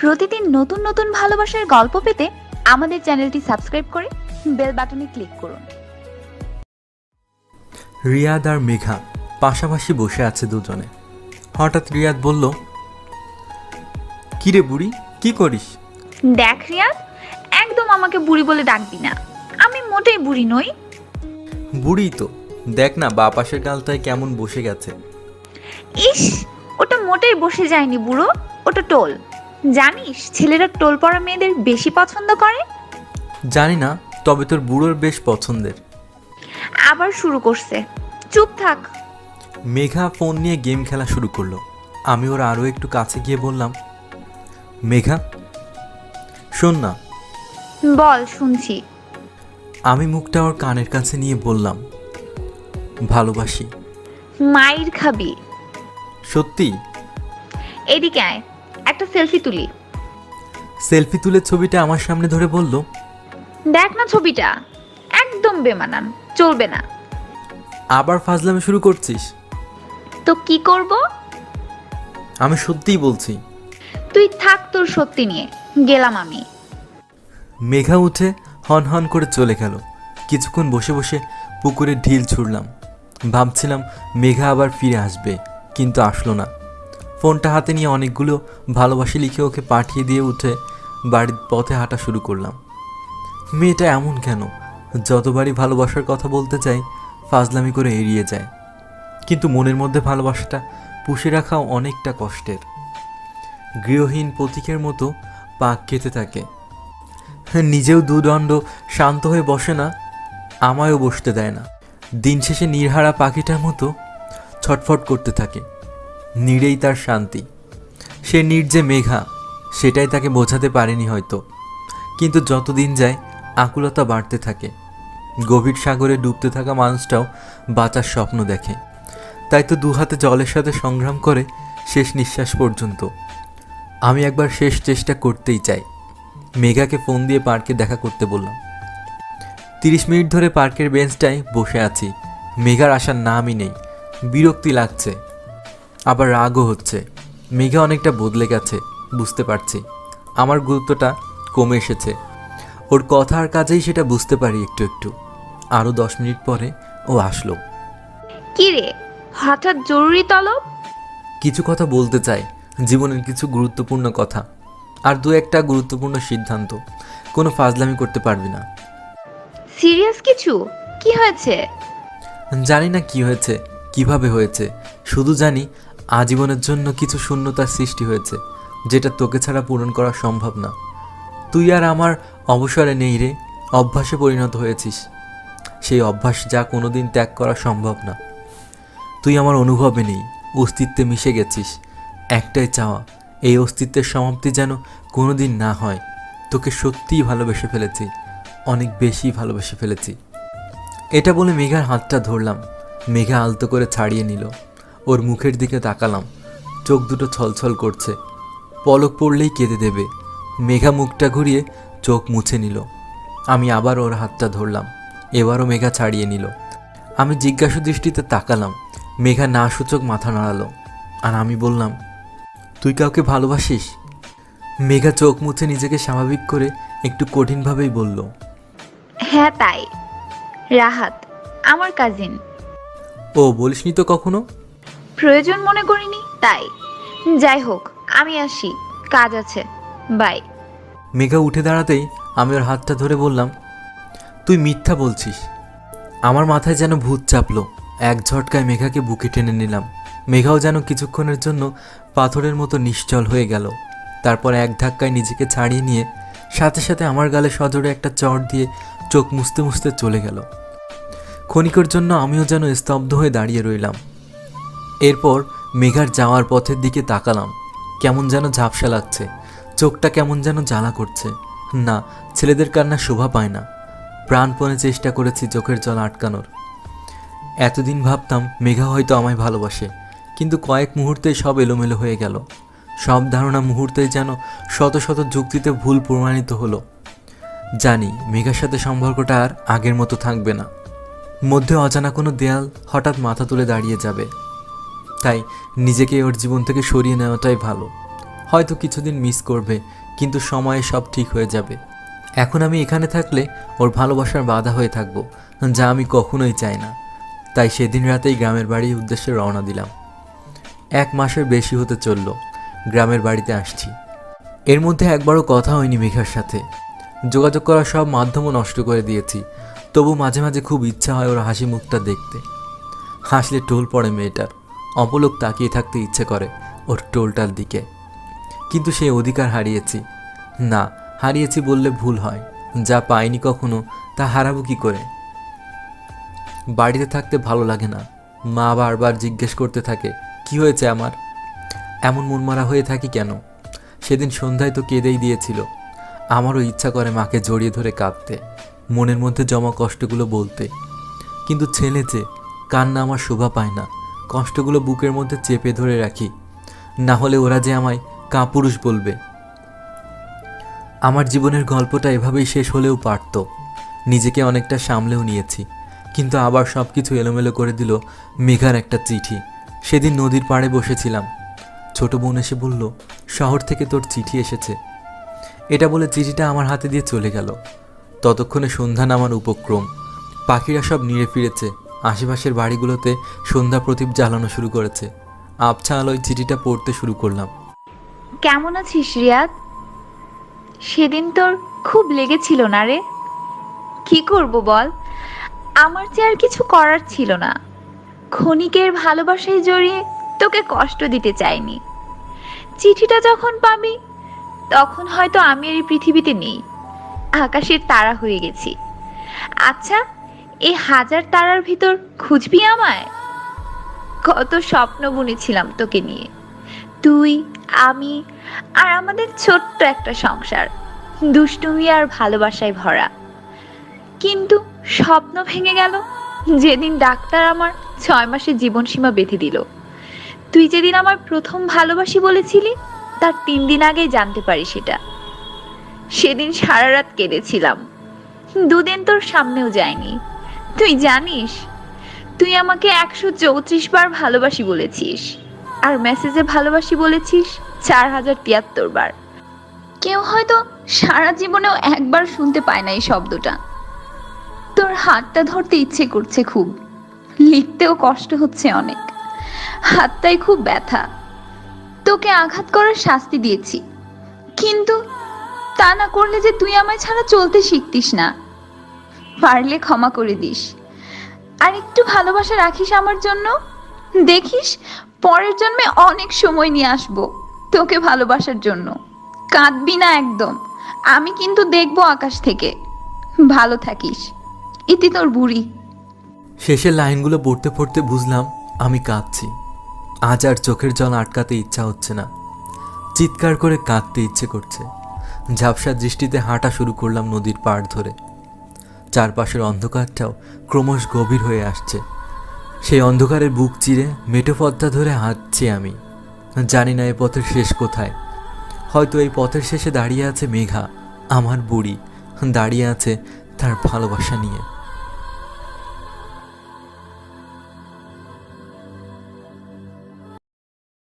প্রতিদিন নতুন নতুন ভালোবাসার গল্প পেতে আমাদের চ্যানেলটি সাবস্ক্রাইব করে বেল বাটনে ক্লিক করুন। রিয়াদ আর মেঘা পাশাপাশি বসে আছে দুজনে। হঠাৎ রিয়াদ বলল, কিরে বুড়ি, কি করিস? দেখ রিয়াদ, একদম আমাকে বুড়ি বলে ডাকবি না, আমি মোটেই বুড়ি নই। বুড়ি তো, দেখ না বা পাশের গালটায় কেমন বসে গেছে। ইস, ওটা মোটেই বসে যায়নি বুড়ো, ওটা টোল। জানিস ছেলেরা টোল পড়া মেয়েদের বেশি পছন্দ করে। জানি না, তবে তোর বুড়োর বেশ পছন্দের। আবার শুরু করছে, চুপ থাক। মেঘা ফোন নিয়ে গেম খেলা শুরু করলো। আমি ওর আরও একটু কাছে গিয়ে বললাম, মেঘা শোন না। বল, শুনছি। আমি মুখটা ওর কানের কাছে নিয়ে বললাম, ভালোবাসি। মাইর খাবি। সত্যি? এদিকে আয়, একটা সেলফি তুলি। সেলফি তুলে ছবিটা আমার সামনে ধরে বলল, দেখ না ছবিটা, একদম বেমানান, চলবে না। আবার ফাজলামি শুরু করছিস? তো কি করব? আমি সত্যিই বলছি। তুই থাক তোর সত্যি নিয়ে, গেলাম আমি। মেঘা উঠে হন হন করে চলে গেল। কিছুক্ষণ বসে বসে পুকুরে ঢিল ছুড়লাম। ভাবছিলাম মেঘা আবার ফিরে আসবে, কিন্তু আসলো না। ফোনটা হাতে নিয়ে অনেকগুলো ভালোবাসি লিখে ওকে পাঠিয়ে দিয়ে উঠে বাড়ির পথে হাঁটা শুরু করলাম। মেয়েটা এমন কেন? যতবারই ভালোবাসার কথা বলতে চাই ফাজলামি করে এড়িয়ে যায়। কিন্তু মনের মধ্যে ভালোবাসাটা পুষে রাখাও অনেকটা কষ্টের। গৃহহীন প্রতীকের মতো পাক খেতে থাকে। নিজেও দুদণ্ড শান্ত হয়ে বসে না, আমায়ও বসতে দেয় না। দিন শেষে নির্হারা পাখিটার মতো ছটফট করতে থাকে। নীড়েই তার শান্তি। সে নীড় যে মেঘা, সেটাই তাকে বোঝাতে পারেনি হয়তো। কিন্তু যত দিন যায় আকুলতা বাড়তে থাকে। গভীর সাগরে ডুবতে থাকা মানুষটাও বাঁচার স্বপ্ন দেখে। তাই তো দুহাতে জলের সাথে সংগ্রাম করে শেষ নিঃশ্বাস পর্যন্ত। আমি একবার শেষ চেষ্টা করতেই চাই। মেঘাকে ফোন দিয়ে পার্কে দেখা করতে বললাম। 30 মিনিট ধরে পার্কের বেঞ্চটায় বসে আছি। মেঘার আসার নামই নেই। বিরক্তি লাগছে, আবার রাগও হচ্ছে। মেঘা অনেকটা বদলে গেছে, বুঝতে পারছি। আমার গুরুত্বটা কমে এসেছে। ওর কথা আর কাজেই সেটা বুঝতে পারি একটু একটু। আরও 10 মিনিট পরে ও আসলো। কি রে, হঠাৎ জরুরি তলব? কিছু কথা বলতে চাই, জীবনের কিছু গুরুত্বপূর্ণ কথা, আর দু একটা গুরুত্বপূর্ণ সিদ্ধান্ত। কোনো ফাজলামি করতে পারবি না। সিরিয়াস কিছু? কি হয়েছে? জানি না কি হয়েছে, কিভাবে হয়েছে, শুধু জানি আজীবনের জন্য কিছু শূন্যতার সৃষ্টি হয়েছে, যেটা তোকে ছাড়া পূরণ করা সম্ভব না। তুই আর আমার অবসরে নেই রে, অভ্যাসে পরিণত হয়েছিস। সেই অভ্যাস যা কোনোদিন ত্যাগ করা সম্ভব না। তুই আমার অনুভবে নেই, অস্তিত্বে মিশে গেছিস। একটাই চাওয়া, এই অস্তিত্বের সমাপ্তি যেন কোনোদিন না হয়। তোকে সত্যিই ভালোবেসে ফেলেছি, অনেক বেশি ভালোবেসে ফেলেছি। এটা বলে মেঘার হাতটা ধরলাম। মেঘা আলতো করে ছাড়িয়ে নিল। ওর মুখের দিকে তাকালাম, চোখ দুটো ছলছল করছে, পলক পড়লেই কেঁদে দেবে। মেঘা মুখটা ঘুরিয়ে চোখ মুছে নিল। আমি আবার ওর হাতটা ধরলাম, এবারও মেঘা ছাড়িয়ে নিল। আমি জিজ্ঞাসা দৃষ্টিতে তাকালাম। মেঘা না সূচক মাথা নাড়ালো, আর আমি বললাম, তুই কাউকে ভালোবাসিস? মেঘা চোখ মুছে নিজেকে স্বাভাবিক করে একটু কঠিনভাবেই বলল, হ্যাঁ তাই, রাহাত, আমার কাজিন। ও বলিসনি তো কখনো? প্রয়োজন মনে করিনি তাই। যাই হোক, আমি আসি, কাজ আছে, বাই। মেঘা উঠে দাঁড়াতেই আমি ওর হাতটা ধরে বললাম, তুই মিথ্যা বলছিস। আমার মাথায় যেন ভূত চাপলো। এক ঝটকায় মেঘাকে বুকে টেনে নিলাম। মেঘাও যেন কিছুক্ষণের জন্য পাথরের মতো নিশ্চল হয়ে গেল। তারপর এক ধাক্কায় নিজেকে ছাড়িয়ে নিয়ে সাথে সাথে আমার গালে সজোরে একটা চড় দিয়ে চোখ মুছতে মুছতে চলে গেল। ক্ষণিকের জন্য আমিও যেন স্তব্ধ হয়ে দাঁড়িয়ে রইলাম। এরপর মেঘার যাওয়ার পথের দিকে তাকালাম। কেমন যেন ঝাপসা লাগছে, চোখটা কেমন যেন জ্বালা করছে। না, ছেলেদের কান্না শোভা পায় না। প্রাণপণে চেষ্টা করেছি চোখের জল আটকানোর। এতদিন ভাবতাম মেঘা হয়তো আমায় ভালোবাসে, কিন্তু কয়েক মুহূর্তেই সব এলোমেলো হয়ে গেল। সব ধারণা মুহূর্তেই যেন শত শত যুক্তিতে ভুল প্রমাণিত হলো। জানি মেঘার সাথে সম্পর্কটা আর আগের মতো থাকবে না। মধ্যে অজানা কোনো দেয়াল হঠাৎ মাথা তুলে দাঁড়িয়ে যাবে। তাই নিজেকে ওর জীবন থেকে সরিয়ে নেওয়াটাই ভালো। হয়তো কিছুদিন মিস করবে, কিন্তু সময়ে সব ঠিক হয়ে যাবে। এখন আমি এখানে থাকলে ওর ভালোবাসার বাধা হয়ে থাকবো, যা আমি কখনোই চাই না। তাই সেদিন রাতেই গ্রামের বাড়ির উদ্দেশ্যে রওনা দিলাম। 1 মাসের বেশি হতে চলল গ্রামের বাড়িতে আসছি। এর মধ্যে একবারও কথা হয়নি মেঘার সাথে। যোগাযোগ করার সব মাধ্যমও নষ্ট করে দিয়েছি। তবু মাঝে মাঝে খুব ইচ্ছা হয় ওর হাসি মুখটা দেখতে। হাসলে টোল পড়ে মেয়েটার, অপলক তাকিয়ে থাকতে ইচ্ছে করে ওর টোলটার দিকে। কিন্তু সেই অধিকার হারিয়েছি। না, হারিয়েছি বললে ভুল হয়। যা পাইনি কখনো তা হারাবো কি করে? বাড়িতে থাকতে ভালো লাগে না। মা বারবার জিজ্ঞেস করতে থাকে কি হয়েছে আমার, এমন মনমারা হয়ে থাকি কেন। সেদিন সন্ধ্যায় তো কেঁদেই দিয়েছিল। আমারও ইচ্ছা করে মাকে জড়িয়ে ধরে কাঁদতে, মনের মধ্যে জমা কষ্টগুলো বলতে। কিন্তু ছেলে যে, কান্না আমার শোভা পায় না। কষ্টগুলো বুকের মধ্যে চেপে ধরে রাখি, না হলে ওরা যে আমায় কাপুরুষ বলবে। আমার জীবনের গল্পটা এভাবেই শেষ হলেও পারত। নিজেকে অনেকটা সামলেও নিয়েছি, কিন্তু আবার সব কিছু এলোমেলো করে দিল মেঘার একটা চিঠি। সেদিন নদীর পাড়ে বসেছিলাম। ছোট বোন এসে বলল, শহর থেকে তোর চিঠি এসেছে। এটা বলে চিঠিটা আমার হাতে দিয়ে চলে গেল। ততক্ষণে সন্ধ্যা নামার উপক্রম। পাখিরা সব নিড়ে ফিরেছে। আশেপাশের বাড়িগুলোতে সন্ধ্যা প্রদীপ জ্বালানো শুরু করেছে। আবছা আলোয় চিঠিটা পড়তে শুরু করলাম। কেমন আছিস রিয়াদ? সেদিন তোর খুব লেগেছিল না রে? কি করব বল, আমার যে আর কিছু করার ছিল না। ক্ষণিকের ভালোবাসায় জড়িয়ে তোকে কষ্ট দিতে চাইনি। চিঠিটা যখন পাবি তখন হয়তো আমি আর এই পৃথিবীতে নেই, আকাশের তারা হয়ে গেছি। আচ্ছা, এই 1000 তারার ভিতর খুঁজবি আমায়? কত স্বপ্ন বুনেছিলাম তোকে নিয়ে, তুই, আমি আর আমাদের ছোট্ট একটা সংসার, দুষ্টুমি আর ভালোবাসায় ভরা। কিন্তু স্বপ্ন ভেঙে গেল যেদিন ডাক্তার আমার 6 মাসের জীবনসীমা বেঁধে দিল। তুই যেদিন আমার প্রথম ভালোবাসি বলেছিলি তার 3 দিন আগেই জানতে পারি সেটা। সেদিন সারা রাত কেঁদেছিলাম, 2 দিন তোর সামনেও যায়নি। তুই জানিস, তুই আমাকে 134 বার ভালোবাসি বলেছিস, আর মেসেজে ভালোবাসি বলেছিস 4073 বার। কেউ হয়তো সারা জীবনেও একবার শুনতে পায় না এই শব্দটা। তোর হাতটা ধরতে ইচ্ছে করছে খুব, লিখতেও কষ্ট হচ্ছে অনেক, হাতটাই খুব ব্যথা। তোকে আঘাত করার শাস্তি দিয়েছি, কিন্তু তা না করলে যে তুই আমায় ছাড়া চলতে শিখতিস না। পারলে ক্ষমা করে দিস, আর একটু ভালোবাসা রাখিস আমার জন্য। দেখিস, পরের জন্মে অনেক সময় নিয়ে আসবো তোকে ভালোবাসার জন্য। কাঁদবি না একদম, আমি কিন্তু দেখবো আকাশ থেকে। ভালো থাকিস, ইতি তোর বুড়ি। শেষের লাইনগুলো পড়তে পড়তে বুঝলাম আমি কাঁদছি। আজ আর চোখের জল আটকাতে ইচ্ছা হচ্ছে না, চিৎকার করে কাঁদতে ইচ্ছে করছে। ঝাপসা দৃষ্টিতে হাঁটা শুরু করলাম নদীর পাড় ধরে। চারপাশের অন্ধকারটাও ক্রমশ গভীর হয়ে আসছে। সেই অন্ধকারের বুক চিরে মেঠো পথটা ধরে হাঁটছি আমি। জানি না এ পথের শেষ কোথায়। হয়তো এই পথের শেষে দাঁড়িয়ে আছে মেঘা, আমার বুড়ি, দাঁড়িয়ে আছে তার ভালোবাসা নিয়ে।